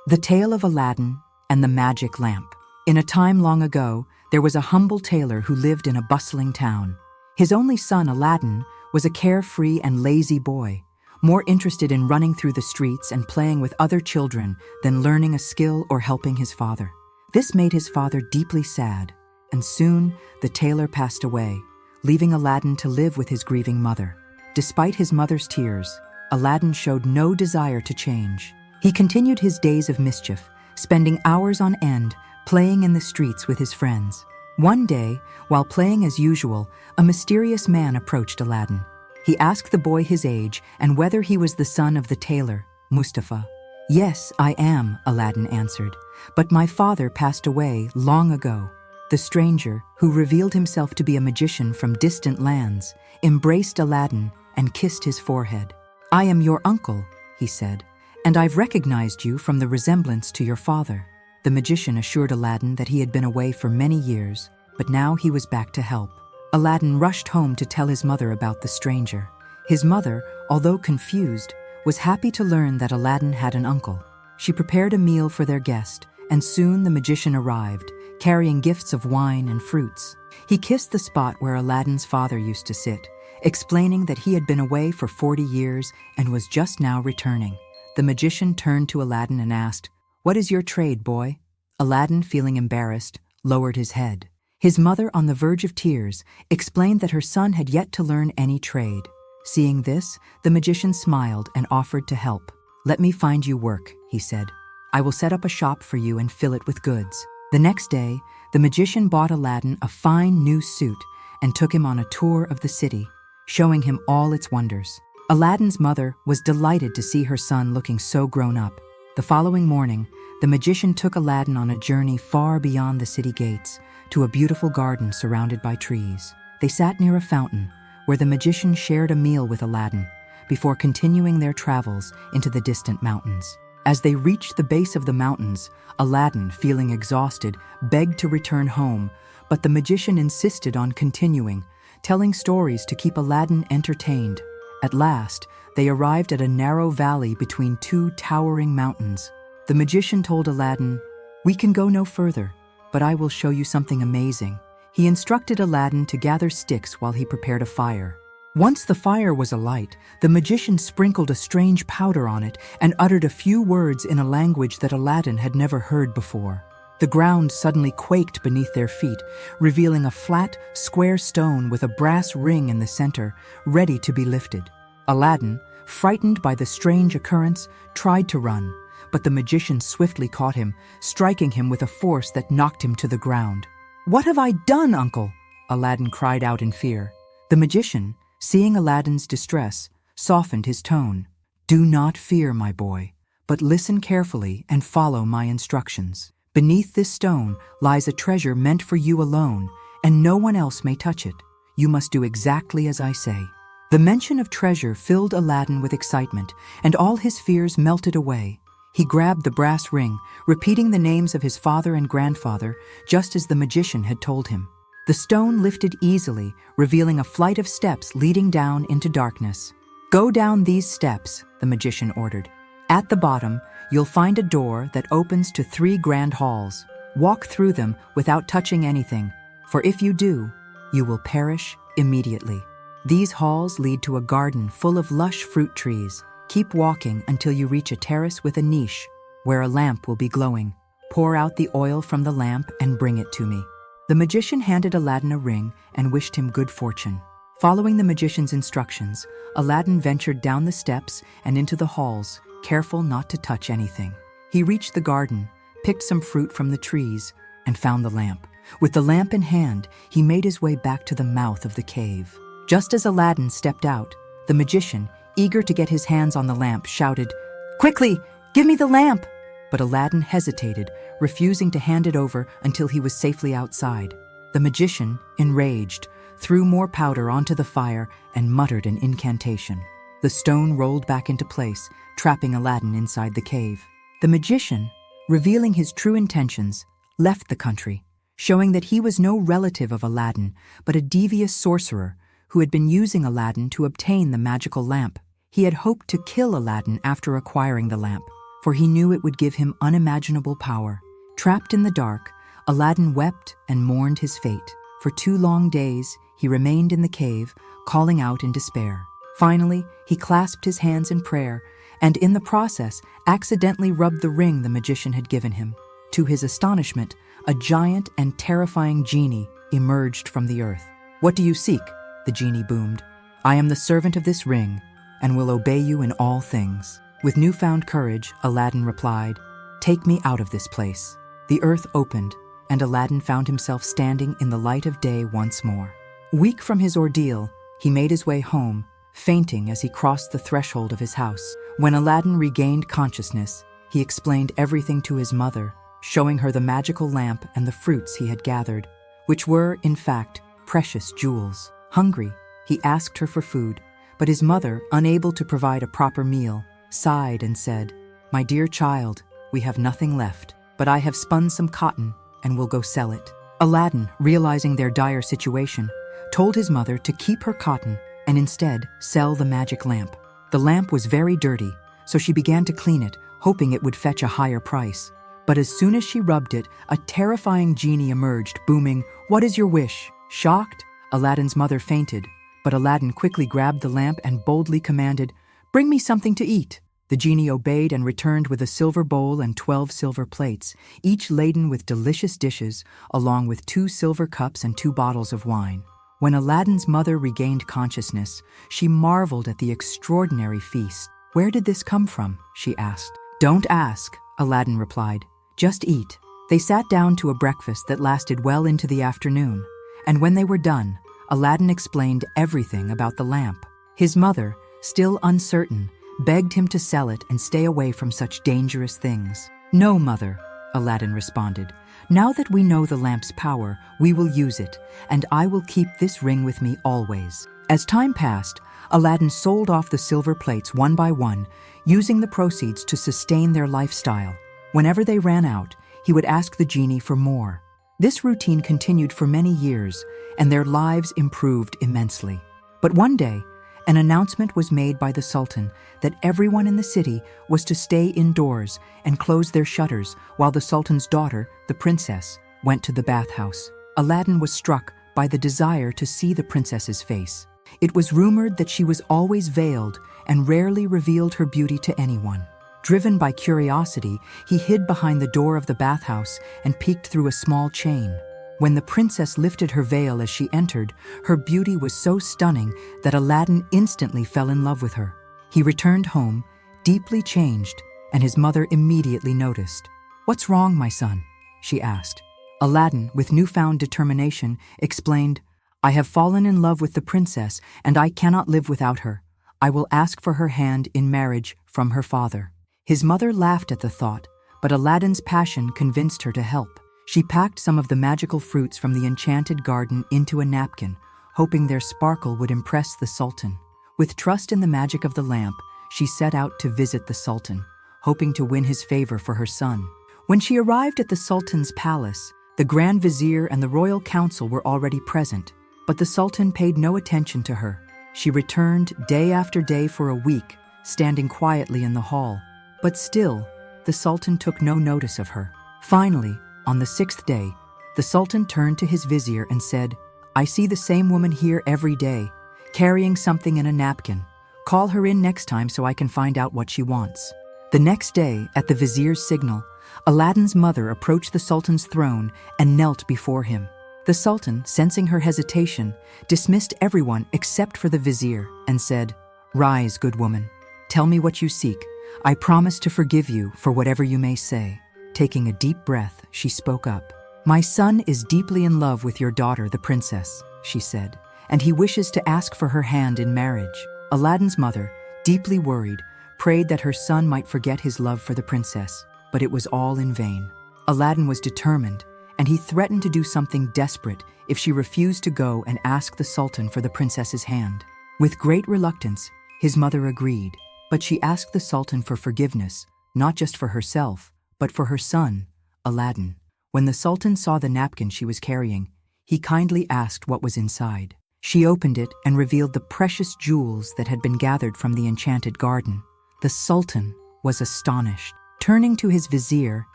The Tale of Aladdin and the Magic Lamp. In a time long ago, there was a humble tailor who lived in a bustling town. His only son, Aladdin, was a carefree and lazy boy, more interested in running through the streets and playing with other children than learning a skill or helping his father. This made his father deeply sad, and soon the tailor passed away, leaving Aladdin to live with his grieving mother. Despite his mother's tears, Aladdin showed no desire to change. He continued his days of mischief, spending hours on end playing in the streets with his friends. One day, while playing as usual, a mysterious man approached Aladdin. He asked the boy his age and whether he was the son of the tailor, Mustafa. "Yes, I am," Aladdin answered, "but my father passed away long ago." The stranger, who revealed himself to be a magician from distant lands, embraced Aladdin and kissed his forehead. "I am your uncle," he said, "and I've recognized you from the resemblance to your father." The magician assured Aladdin that he had been away for many years, but now he was back to help. Aladdin rushed home to tell his mother about the stranger. His mother, although confused, was happy to learn that Aladdin had an uncle. She prepared a meal for their guest, and soon the magician arrived, carrying gifts of wine and fruits. He kissed the spot where Aladdin's father used to sit, explaining that he had been away for 40 years and was just now returning. The magician turned to Aladdin and asked, "What is your trade, boy?" Aladdin, feeling embarrassed, lowered his head. His mother, on the verge of tears, explained that her son had yet to learn any trade. Seeing this, the magician smiled and offered to help. "Let me find you work," he said. "I will set up a shop for you and fill it with goods." The next day, the magician bought Aladdin a fine new suit and took him on a tour of the city, showing him all its wonders. Aladdin's mother was delighted to see her son looking so grown up. The following morning, the magician took Aladdin on a journey far beyond the city gates to a beautiful garden surrounded by trees. They sat near a fountain, where the magician shared a meal with Aladdin before continuing their travels into the distant mountains. As they reached the base of the mountains, Aladdin, feeling exhausted, begged to return home, but the magician insisted on continuing, telling stories to keep Aladdin entertained. At last, they arrived at a narrow valley between two towering mountains. The magician told Aladdin, "We can go no further, but I will show you something amazing." He instructed Aladdin to gather sticks while he prepared a fire. Once the fire was alight, the magician sprinkled a strange powder on it and uttered a few words in a language that Aladdin had never heard before. The ground suddenly quaked beneath their feet, revealing a flat, square stone with a brass ring in the center, ready to be lifted. Aladdin, frightened by the strange occurrence, tried to run, but the magician swiftly caught him, striking him with a force that knocked him to the ground. "What have I done, uncle?" Aladdin cried out in fear. The magician, seeing Aladdin's distress, softened his tone. "Do not fear, my boy, but listen carefully and follow my instructions. Beneath this stone lies a treasure meant for you alone, and no one else may touch it. You must do exactly as I say." The mention of treasure filled Aladdin with excitement, and all his fears melted away. He grabbed the brass ring, repeating the names of his father and grandfather, just as the magician had told him. The stone lifted easily, revealing a flight of steps leading down into darkness. "Go down these steps," the magician ordered. "At the bottom, you'll find a door that opens to 3 grand halls. Walk through them without touching anything, for if you do, you will perish immediately. These halls lead to a garden full of lush fruit trees. Keep walking until you reach a terrace with a niche where a lamp will be glowing. Pour out the oil from the lamp and bring it to me." The magician handed Aladdin a ring and wished him good fortune. Following the magician's instructions, Aladdin ventured down the steps and into the halls, careful not to touch anything. He reached the garden, picked some fruit from the trees, and found the lamp. With the lamp in hand, he made his way back to the mouth of the cave. Just as Aladdin stepped out, the magician, eager to get his hands on the lamp, shouted, "Quickly, give me the lamp!" But Aladdin hesitated, refusing to hand it over until he was safely outside. The magician, enraged, threw more powder onto the fire and muttered an incantation. The stone rolled back into place, trapping Aladdin inside the cave. The magician, revealing his true intentions, left the country, showing that he was no relative of Aladdin, but a devious sorcerer who had been using Aladdin to obtain the magical lamp. He had hoped to kill Aladdin after acquiring the lamp, for he knew it would give him unimaginable power. Trapped in the dark, Aladdin wept and mourned his fate. For 2 long days, he remained in the cave, calling out in despair. Finally, he clasped his hands in prayer, and in the process, accidentally rubbed the ring the magician had given him. To his astonishment, a giant and terrifying genie emerged from the earth. "What do you seek?" the genie boomed. "I am the servant of this ring, and will obey you in all things." With newfound courage, Aladdin replied, "Take me out of this place." The earth opened, and Aladdin found himself standing in the light of day once more. Weak from his ordeal, he made his way home, fainting as he crossed the threshold of his house. When Aladdin regained consciousness, he explained everything to his mother, showing her the magical lamp and the fruits he had gathered, which were, in fact, precious jewels. Hungry, he asked her for food, but his mother, unable to provide a proper meal, sighed and said, "My dear child, we have nothing left, but I have spun some cotton and will go sell it." Aladdin, realizing their dire situation, told his mother to keep her cotton and instead sell the magic lamp. The lamp was very dirty, so she began to clean it, hoping it would fetch a higher price. But as soon as she rubbed it, a terrifying genie emerged, booming, "What is your wish?" Shocked, Aladdin's mother fainted, but Aladdin quickly grabbed the lamp and boldly commanded, "Bring me something to eat." The genie obeyed and returned with a silver bowl and 12 silver plates, each laden with delicious dishes, along with 2 silver cups and 2 bottles of wine. When Aladdin's mother regained consciousness, she marveled at the extraordinary feast. "Where did this come from?" she asked. "Don't ask," Aladdin replied. "Just eat." They sat down to a breakfast that lasted well into the afternoon, and when they were done, Aladdin explained everything about the lamp. His mother, still uncertain, begged him to sell it and stay away from such dangerous things. "No, mother," Aladdin responded. "Now that we know the lamp's power, we will use it, and I will keep this ring with me always." As time passed, Aladdin sold off the silver plates one by one, using the proceeds to sustain their lifestyle. Whenever they ran out, he would ask the genie for more. This routine continued for many years, and their lives improved immensely. But one day, an announcement was made by the Sultan that everyone in the city was to stay indoors and close their shutters while the Sultan's daughter, the princess, went to the bathhouse. Aladdin was struck by the desire to see the princess's face. It was rumored that she was always veiled and rarely revealed her beauty to anyone. Driven by curiosity, he hid behind the door of the bathhouse and peeked through a small chain. When the princess lifted her veil as she entered, her beauty was so stunning that Aladdin instantly fell in love with her. He returned home, deeply changed, and his mother immediately noticed. "What's wrong, my son?" she asked. Aladdin, with newfound determination, explained, "I have fallen in love with the princess, and I cannot live without her. I will ask for her hand in marriage from her father." His mother laughed at the thought, but Aladdin's passion convinced her to help. She packed some of the magical fruits from the enchanted garden into a napkin, hoping their sparkle would impress the Sultan. With trust in the magic of the lamp, she set out to visit the Sultan, hoping to win his favor for her son. When she arrived at the Sultan's palace, the Grand Vizier and the royal council were already present, but the Sultan paid no attention to her. She returned day after day for a week, standing quietly in the hall. But still, the Sultan took no notice of her. Finally, on the 6th day, the Sultan turned to his vizier and said, "I see the same woman here every day, carrying something in a napkin. Call her in next time so I can find out what she wants." The next day, at the vizier's signal, Aladdin's mother approached the Sultan's throne and knelt before him. The Sultan, sensing her hesitation, dismissed everyone except for the vizier and said, "Rise, good woman. Tell me what you seek. I promise to forgive you for whatever you may say." Taking a deep breath, she spoke up. "My son is deeply in love with your daughter, the princess," she said, "and he wishes to ask for her hand in marriage." Aladdin's mother, deeply worried, prayed that her son might forget his love for the princess, but it was all in vain. Aladdin was determined, and he threatened to do something desperate if she refused to go and ask the Sultan for the princess's hand. With great reluctance, his mother agreed, but she asked the Sultan for forgiveness, not just for herself, but for her son, Aladdin. When the Sultan saw the napkin she was carrying, he kindly asked what was inside. She opened it and revealed the precious jewels that had been gathered from the enchanted garden. The Sultan was astonished. Turning to his vizier,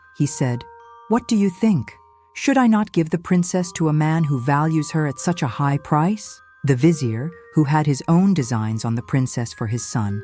he said, "What do you think? Should I not give the princess to a man who values her at such a high price?" The vizier, who had his own designs on the princess for his son,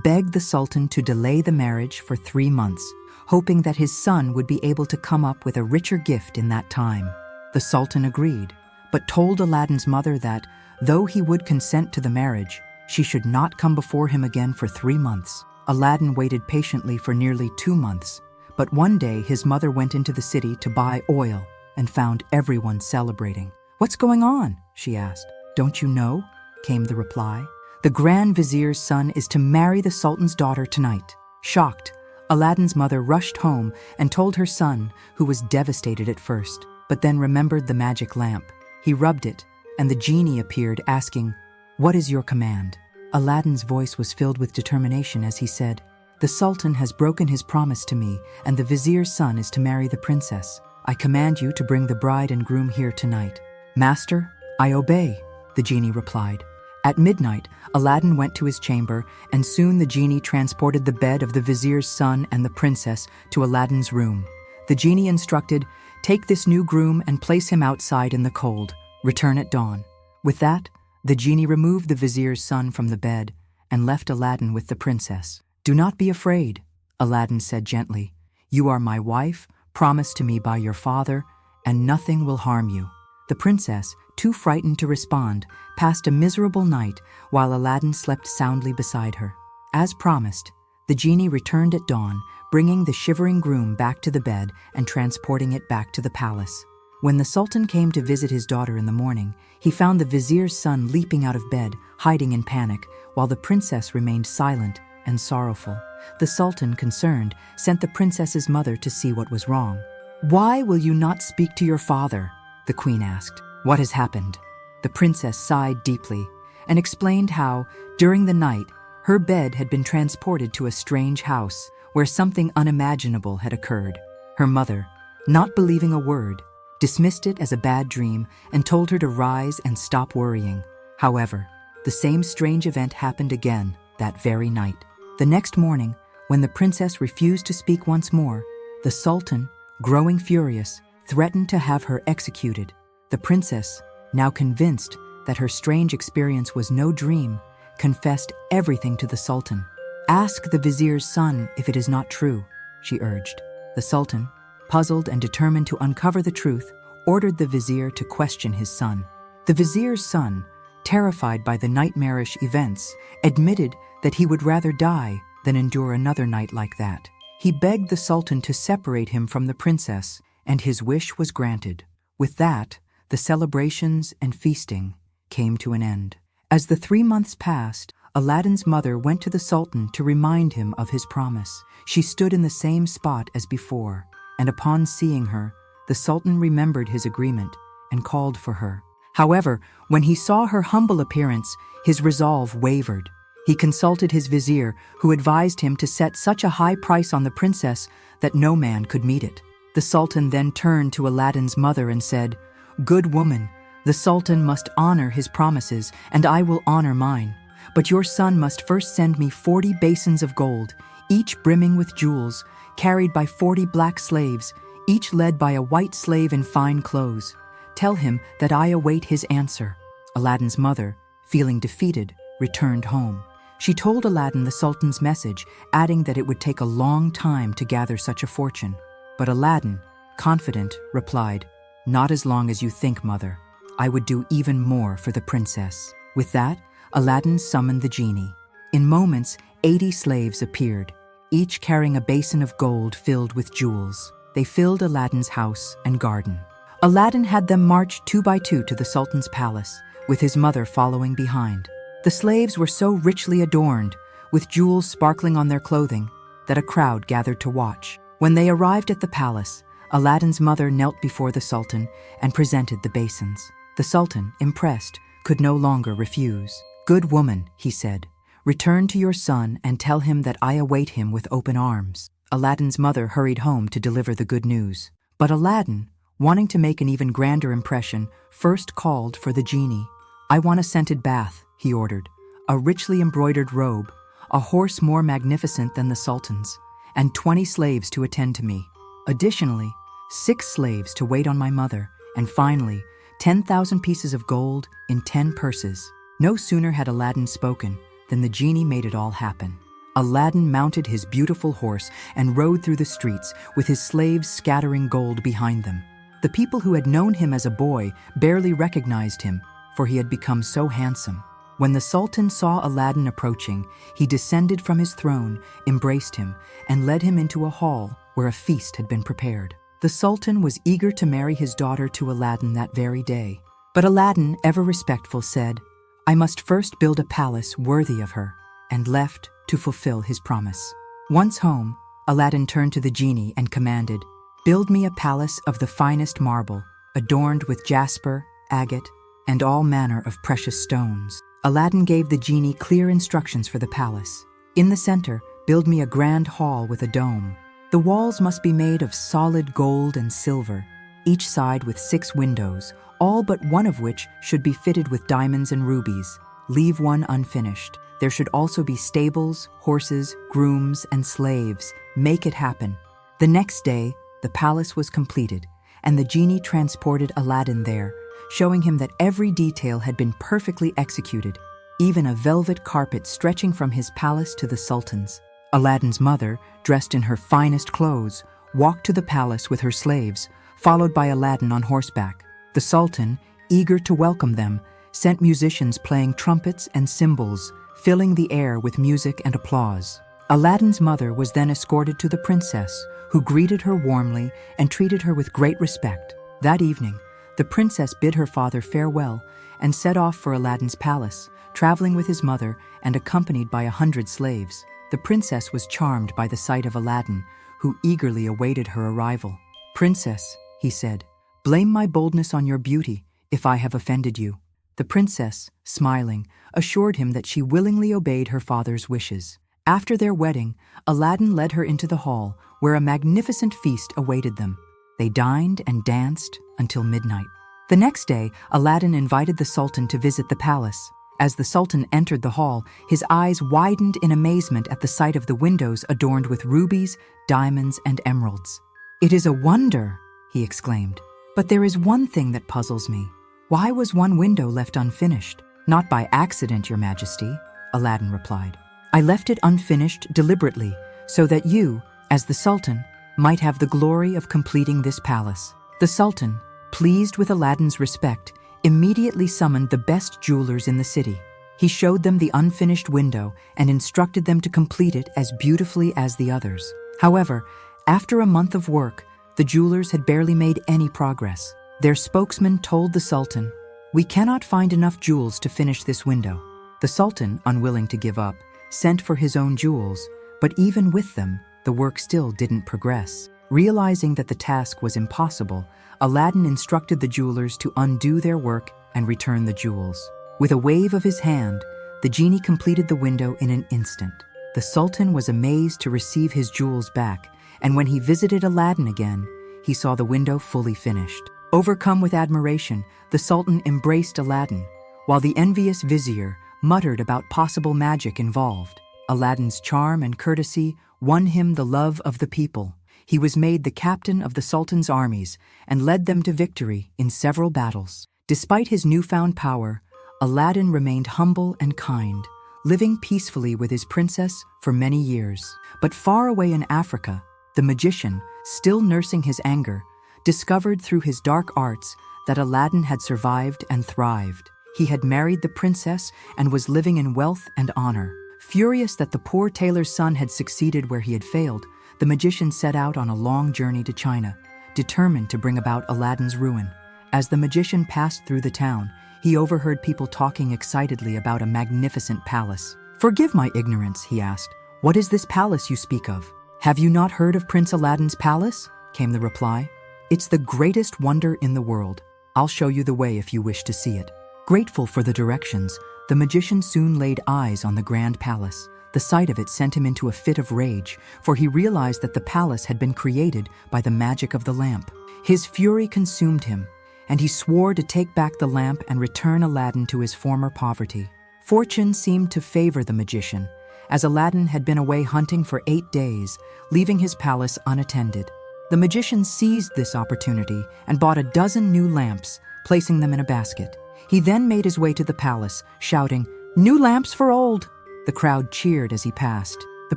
begged the sultan to delay the marriage for 3 months, hoping that his son would be able to come up with a richer gift in that time. The sultan agreed, but told Aladdin's mother that, though he would consent to the marriage, she should not come before him again for 3 months. Aladdin waited patiently for nearly 2 months, but one day his mother went into the city to buy oil and found everyone celebrating. "What's going on?" she asked. "Don't you know?" came the reply. "The Grand Vizier's son is to marry the Sultan's daughter tonight." Shocked, Aladdin's mother rushed home and told her son, who was devastated at first, but then remembered the magic lamp. He rubbed it, and the genie appeared, asking, "What is your command?" Aladdin's voice was filled with determination as he said, "The Sultan has broken his promise to me, and the Vizier's son is to marry the princess. I command you to bring the bride and groom here tonight." "Master, I obey," the genie replied. At midnight, Aladdin went to his chamber, and soon the genie transported the bed of the vizier's son and the princess to Aladdin's room. The genie instructed, "Take this new groom and place him outside in the cold. Return at dawn." With that, the genie removed the vizier's son from the bed and left Aladdin with the princess. "Do not be afraid," Aladdin said gently. "You are my wife, promised to me by your father, and nothing will harm you." The princess, too frightened to respond, passed a miserable night while Aladdin slept soundly beside her. As promised, the genie returned at dawn, bringing the shivering groom back to the bed and transporting it back to the palace. When the sultan came to visit his daughter in the morning, he found the vizier's son leaping out of bed, hiding in panic, while the princess remained silent and sorrowful. The sultan, concerned, sent the princess's mother to see what was wrong. "Why will you not speak to your father?" the queen asked. "What has happened?" The princess sighed deeply and explained how, during the night, her bed had been transported to a strange house where something unimaginable had occurred. Her mother, not believing a word, dismissed it as a bad dream and told her to rise and stop worrying. However, the same strange event happened again that very night. The next morning, when the princess refused to speak once more, the sultan, growing furious, threatened to have her executed. The princess, now convinced that her strange experience was no dream, confessed everything to the sultan. "Ask the vizier's son if it is not true," she urged. The sultan, puzzled and determined to uncover the truth, ordered the vizier to question his son. The vizier's son, terrified by the nightmarish events, admitted that he would rather die than endure another night like that. He begged the sultan to separate him from the princess, and his wish was granted. With that, the celebrations and feasting came to an end. As the 3 months passed, Aladdin's mother went to the sultan to remind him of his promise. She stood in the same spot as before, and upon seeing her, the sultan remembered his agreement and called for her. However, when he saw her humble appearance, his resolve wavered. He consulted his vizier, who advised him to set such a high price on the princess that no man could meet it. The sultan then turned to Aladdin's mother and said, "Good woman, the sultan must honor his promises, and I will honor mine. But your son must first send me 40 basins of gold, each brimming with jewels, carried by 40 black slaves, each led by a white slave in fine clothes. Tell him that I await his answer." Aladdin's mother, feeling defeated, returned home. She told Aladdin the sultan's message, adding that it would take a long time to gather such a fortune. But Aladdin, confident, replied, "Not as long as you think, mother. I would do even more for the princess." With that, Aladdin summoned the genie. In moments, 80 slaves appeared, each carrying a basin of gold filled with jewels. They filled Aladdin's house and garden. Aladdin had them march 2 by 2 to the sultan's palace, with his mother following behind. The slaves were so richly adorned, with jewels sparkling on their clothing, that a crowd gathered to watch. When they arrived at the palace, Aladdin's mother knelt before the sultan and presented the basins. The sultan, impressed, could no longer refuse. "Good woman," he said, "return to your son and tell him that I await him with open arms." Aladdin's mother hurried home to deliver the good news. But Aladdin, wanting to make an even grander impression, first called for the genie. "I want a scented bath," he ordered, "a richly embroidered robe, a horse more magnificent than the sultan's, and 20 slaves to attend to me. Additionally, 6 slaves to wait on my mother, and finally, 10,000 pieces of gold in 10 purses. No sooner had Aladdin spoken than the genie made it all happen. Aladdin mounted his beautiful horse and rode through the streets with his slaves scattering gold behind them. The people who had known him as a boy barely recognized him, for he had become so handsome. When the Sultan saw Aladdin approaching, he descended from his throne, embraced him, and led him into a hall where a feast had been prepared. The Sultan was eager to marry his daughter to Aladdin that very day. But Aladdin, ever respectful, said, "I must first build a palace worthy of her," and left to fulfill his promise. Once home, Aladdin turned to the genie and commanded, "Build me a palace of the finest marble, adorned with jasper, agate, and all manner of precious stones." Aladdin gave the genie clear instructions for the palace. In the center, build me a grand hall with a dome. The walls must be made of solid gold and silver, each side with 6 windows, all but one of which should be fitted with diamonds and rubies. Leave one unfinished. There should also be stables, horses, grooms, and slaves. Make it happen. The next day, the palace was completed, and the genie transported Aladdin there, showing him that every detail had been perfectly executed, even a velvet carpet stretching from his palace to the Sultan's. Aladdin's mother, dressed in her finest clothes, walked to the palace with her slaves, followed by Aladdin on horseback. The Sultan, eager to welcome them, sent musicians playing trumpets and cymbals, filling the air with music and applause. Aladdin's mother was then escorted to the princess, who greeted her warmly and treated her with great respect. That evening, the princess bid her father farewell and set off for Aladdin's palace, traveling with his mother and accompanied by 100 slaves. The princess was charmed by the sight of Aladdin, who eagerly awaited her arrival. "Princess," he said, "blame my boldness on your beauty if I have offended you." The princess, smiling, assured him that she willingly obeyed her father's wishes. After their wedding, Aladdin led her into the hall, where a magnificent feast awaited them. They dined and danced until midnight. The next day, Aladdin invited the Sultan to visit the palace. As the Sultan entered the hall, his eyes widened in amazement at the sight of the windows adorned with rubies, diamonds, and emeralds. "It is a wonder," he exclaimed. "But there is one thing that puzzles me. Why was one window left unfinished?" "Not by accident, Your Majesty," Aladdin replied. "I left it unfinished deliberately, so that you, as the Sultan, might have the glory of completing this palace." The Sultan, pleased with Aladdin's respect, immediately summoned the best jewelers in the city. He showed them the unfinished window and instructed them to complete it as beautifully as the others. However, after a month of work, the jewelers had barely made any progress. Their spokesman told the Sultan, "We cannot find enough jewels to finish this window." The Sultan, unwilling to give up, sent for his own jewels, but even with them, the work still didn't progress. Realizing that the task was impossible, Aladdin instructed the jewelers to undo their work and return the jewels. With a wave of his hand, the genie completed the window in an instant. The Sultan was amazed to receive his jewels back, and when he visited Aladdin again, he saw the window fully finished. Overcome with admiration, the Sultan embraced Aladdin, while the envious vizier muttered about possible magic involved. Aladdin's charm and courtesy won him the love of the people. He was made the captain of the Sultan's armies and led them to victory in several battles. Despite his newfound power, Aladdin remained humble and kind, living peacefully with his princess for many years. But far away in Africa, the magician, still nursing his anger, discovered through his dark arts that Aladdin had survived and thrived. He had married the princess and was living in wealth and honor. Furious that the poor tailor's son had succeeded where he had failed, the magician set out on a long journey to China, determined to bring about Aladdin's ruin. As the magician passed through the town, he overheard people talking excitedly about a magnificent palace. "Forgive my ignorance," he asked. "What is this palace you speak of?" "Have you not heard of Prince Aladdin's palace?" came the reply. "It's the greatest wonder in the world. I'll show you the way if you wish to see it." Grateful for the directions, the magician soon laid eyes on the grand palace. The sight of it sent him into a fit of rage, for he realized that the palace had been created by the magic of the lamp. His fury consumed him, and he swore to take back the lamp and return Aladdin to his former poverty. Fortune seemed to favor the magician, as Aladdin had been away hunting for 8 days, leaving his palace unattended. The magician seized this opportunity and bought a dozen new lamps, placing them in a basket. He then made his way to the palace, shouting, "New lamps for old!" The crowd cheered as he passed. The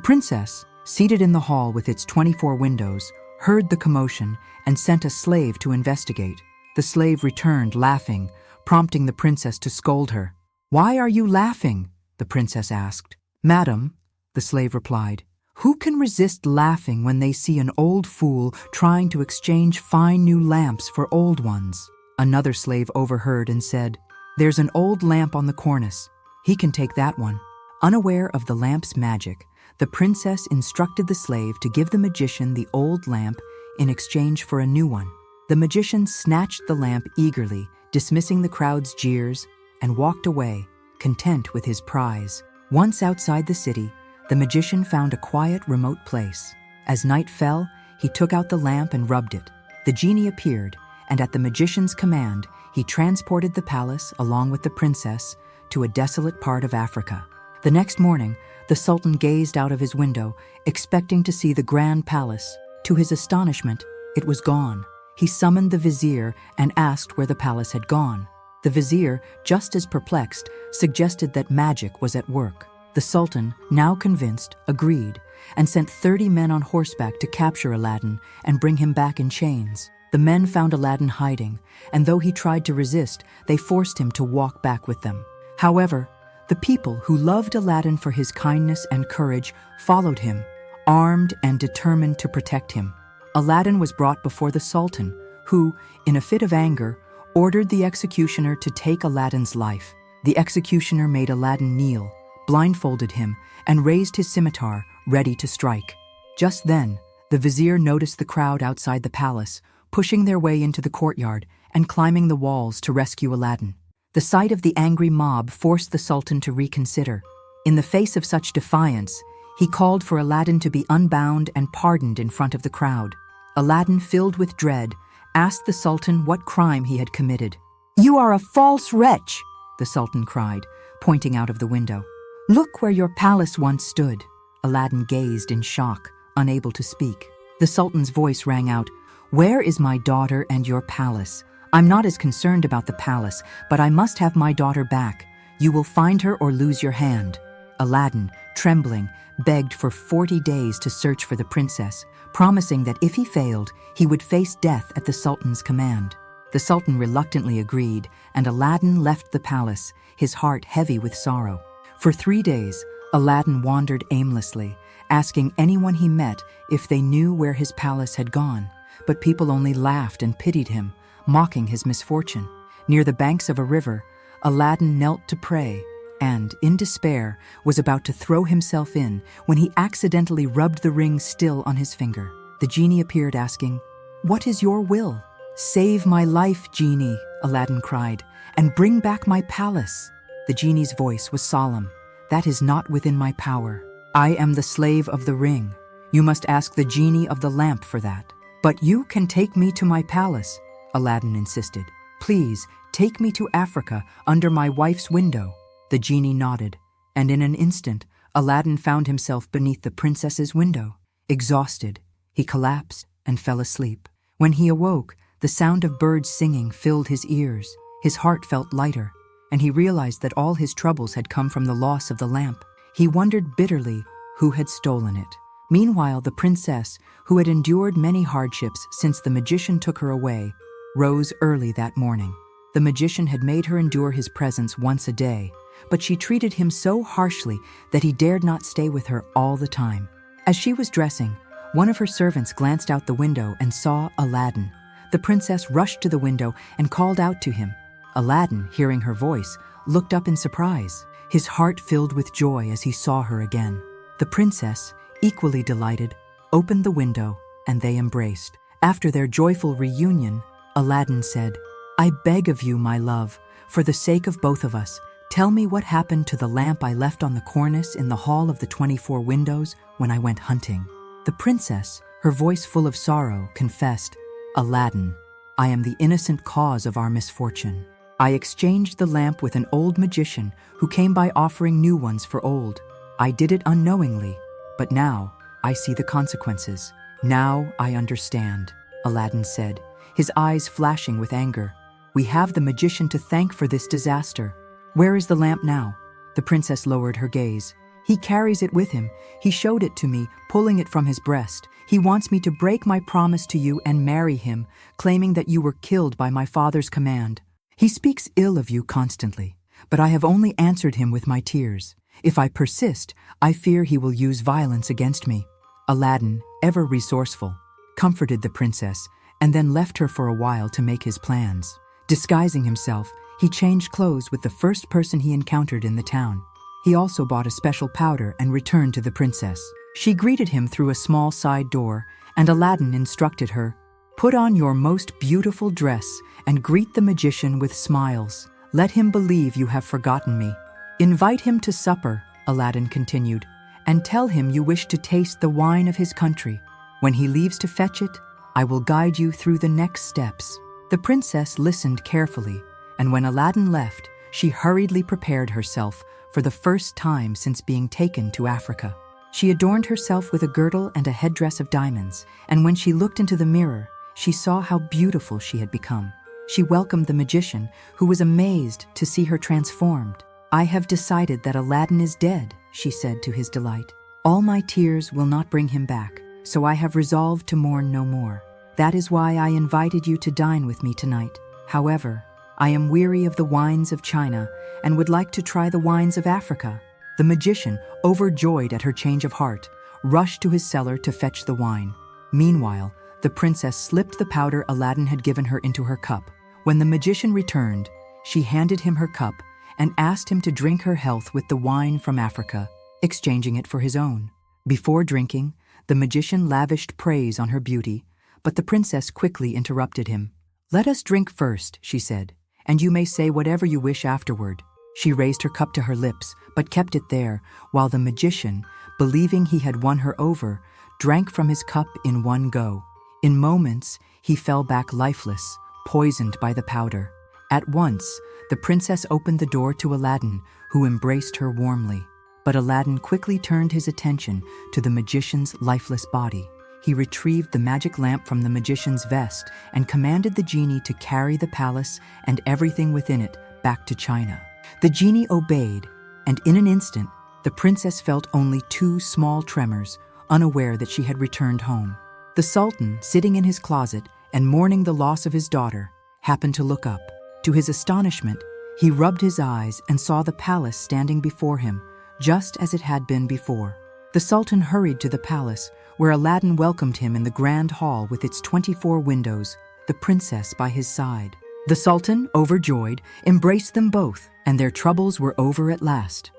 princess, seated in the hall with its 24 windows, heard the commotion and sent a slave to investigate. The slave returned, laughing, prompting the princess to scold her. "Why are you laughing?" the princess asked. "Madam," the slave replied, "who can resist laughing when they see an old fool trying to exchange fine new lamps for old ones?" Another slave overheard and said, "There's an old lamp on the cornice. He can take that one." Unaware of the lamp's magic, the princess instructed the slave to give the magician the old lamp in exchange for a new one. The magician snatched the lamp eagerly, dismissing the crowd's jeers, and walked away, content with his prize. Once outside the city, the magician found a quiet, remote place. As night fell, he took out the lamp and rubbed it. The genie appeared, and at the magician's command, he transported the palace, along with the princess, to a desolate part of Africa. The next morning, the sultan gazed out of his window, expecting to see the grand palace. To his astonishment, it was gone. He summoned the vizier and asked where the palace had gone. The vizier, just as perplexed, suggested that magic was at work. The sultan, now convinced, agreed, and sent 30 men on horseback to capture Aladdin and bring him back in chains. The men found Aladdin hiding, and though he tried to resist, they forced him to walk back with them. However, the people who loved Aladdin for his kindness and courage followed him, armed and determined to protect him. Aladdin was brought before the sultan, who, in a fit of anger, ordered the executioner to take Aladdin's life. The executioner made Aladdin kneel, blindfolded him, and raised his scimitar, ready to strike. Just then, the vizier noticed the crowd outside the palace, pushing their way into the courtyard and climbing the walls to rescue Aladdin. The sight of the angry mob forced the sultan to reconsider. In the face of such defiance, he called for Aladdin to be unbound and pardoned in front of the crowd. Aladdin, filled with dread, asked the sultan what crime he had committed. "You are a false wretch," the sultan cried, pointing out of the window. "Look where your palace once stood." Aladdin gazed in shock, unable to speak. The sultan's voice rang out, "Where is my daughter and your palace? I'm not as concerned about the palace, but I must have my daughter back. You will find her or lose your hand." Aladdin, trembling, begged for 40 days to search for the princess, promising that if he failed, he would face death at the sultan's command. The sultan reluctantly agreed, and Aladdin left the palace, his heart heavy with sorrow. For 3 days, Aladdin wandered aimlessly, asking anyone he met if they knew where his palace had gone. But people only laughed and pitied him, mocking his misfortune. Near the banks of a river, Aladdin knelt to pray and, in despair, was about to throw himself in when he accidentally rubbed the ring still on his finger. The genie appeared, asking, "What is your will?" "Save my life, genie," Aladdin cried, "and bring back my palace." The genie's voice was solemn. "That is not within my power. I am the slave of the ring. You must ask the genie of the lamp for that." "But you can take me to my palace," Aladdin insisted. "Please, take me to Africa under my wife's window." The genie nodded, and in an instant, Aladdin found himself beneath the princess's window. Exhausted, he collapsed and fell asleep. When he awoke, the sound of birds singing filled his ears. His heart felt lighter, and he realized that all his troubles had come from the loss of the lamp. He wondered bitterly who had stolen it. Meanwhile, the princess, who had endured many hardships since the magician took her away, rose early that morning. The magician had made her endure his presence once a day, but she treated him so harshly that he dared not stay with her all the time. As she was dressing, one of her servants glanced out the window and saw Aladdin. The princess rushed to the window and called out to him. Aladdin, hearing her voice, looked up in surprise. His heart filled with joy as he saw her again. The princess, equally delighted, opened the window, and they embraced. After their joyful reunion, Aladdin said, "I beg of you, my love, for the sake of both of us, tell me what happened to the lamp I left on the cornice in the hall of the 24 windows when I went hunting." The princess, her voice full of sorrow, confessed, "Aladdin, I am the innocent cause of our misfortune. I exchanged the lamp with an old magician who came by offering new ones for old. I did it unknowingly, but now I see the consequences. Now I understand, Aladdin said, his eyes flashing with anger. We have the magician to thank for this disaster. Where is the lamp now? The princess lowered her gaze. He carries it with him. He showed it to me, pulling it from his breast. He wants me to break my promise to you and marry him, claiming that you were killed by my father's command. He speaks ill of you constantly, but I have only answered him with my tears. If I persist, I fear he will use violence against me. Aladdin, ever resourceful, comforted the princess and then left her for a while to make his plans. Disguising himself, he changed clothes with the first person he encountered in the town. He also bought a special powder and returned to the princess. She greeted him through a small side door, and Aladdin instructed her, "Put on your most beautiful dress and greet the magician with smiles. Let him believe you have forgotten me. Invite him to supper," Aladdin continued, "and tell him you wish to taste the wine of his country. When he leaves to fetch it, I will guide you through the next steps." The princess listened carefully, and when Aladdin left, she hurriedly prepared herself for the first time since being taken to Africa. She adorned herself with a girdle and a headdress of diamonds, and when she looked into the mirror, she saw how beautiful she had become. She welcomed the magician, who was amazed to see her transformed. "I have decided that Aladdin is dead," she said to his delight. "All my tears will not bring him back, so I have resolved to mourn no more. That is why I invited you to dine with me tonight. However, I am weary of the wines of China and would like to try the wines of Africa." The magician, overjoyed at her change of heart, rushed to his cellar to fetch the wine. Meanwhile, the princess slipped the powder Aladdin had given her into her cup. When the magician returned, she handed him her cup and asked him to drink her health with the wine from Africa, exchanging it for his own. Before drinking, the magician lavished praise on her beauty, but the princess quickly interrupted him. "Let us drink first," she said, "and you may say whatever you wish afterward." She raised her cup to her lips, but kept it there, while the magician, believing he had won her over, drank from his cup in one go. In moments, he fell back lifeless, poisoned by the powder. At once, the princess opened the door to Aladdin, who embraced her warmly. But Aladdin quickly turned his attention to the magician's lifeless body. He retrieved the magic lamp from the magician's vest and commanded the genie to carry the palace and everything within it back to China. The genie obeyed, and in an instant, the princess felt only 2 small tremors, unaware that she had returned home. The sultan, sitting in his closet and mourning the loss of his daughter, happened to look up. To his astonishment, he rubbed his eyes and saw the palace standing before him, just as it had been before. The sultan hurried to the palace, where Aladdin welcomed him in the grand hall with its 24 windows, the princess by his side. The sultan, overjoyed, embraced them both, and their troubles were over at last.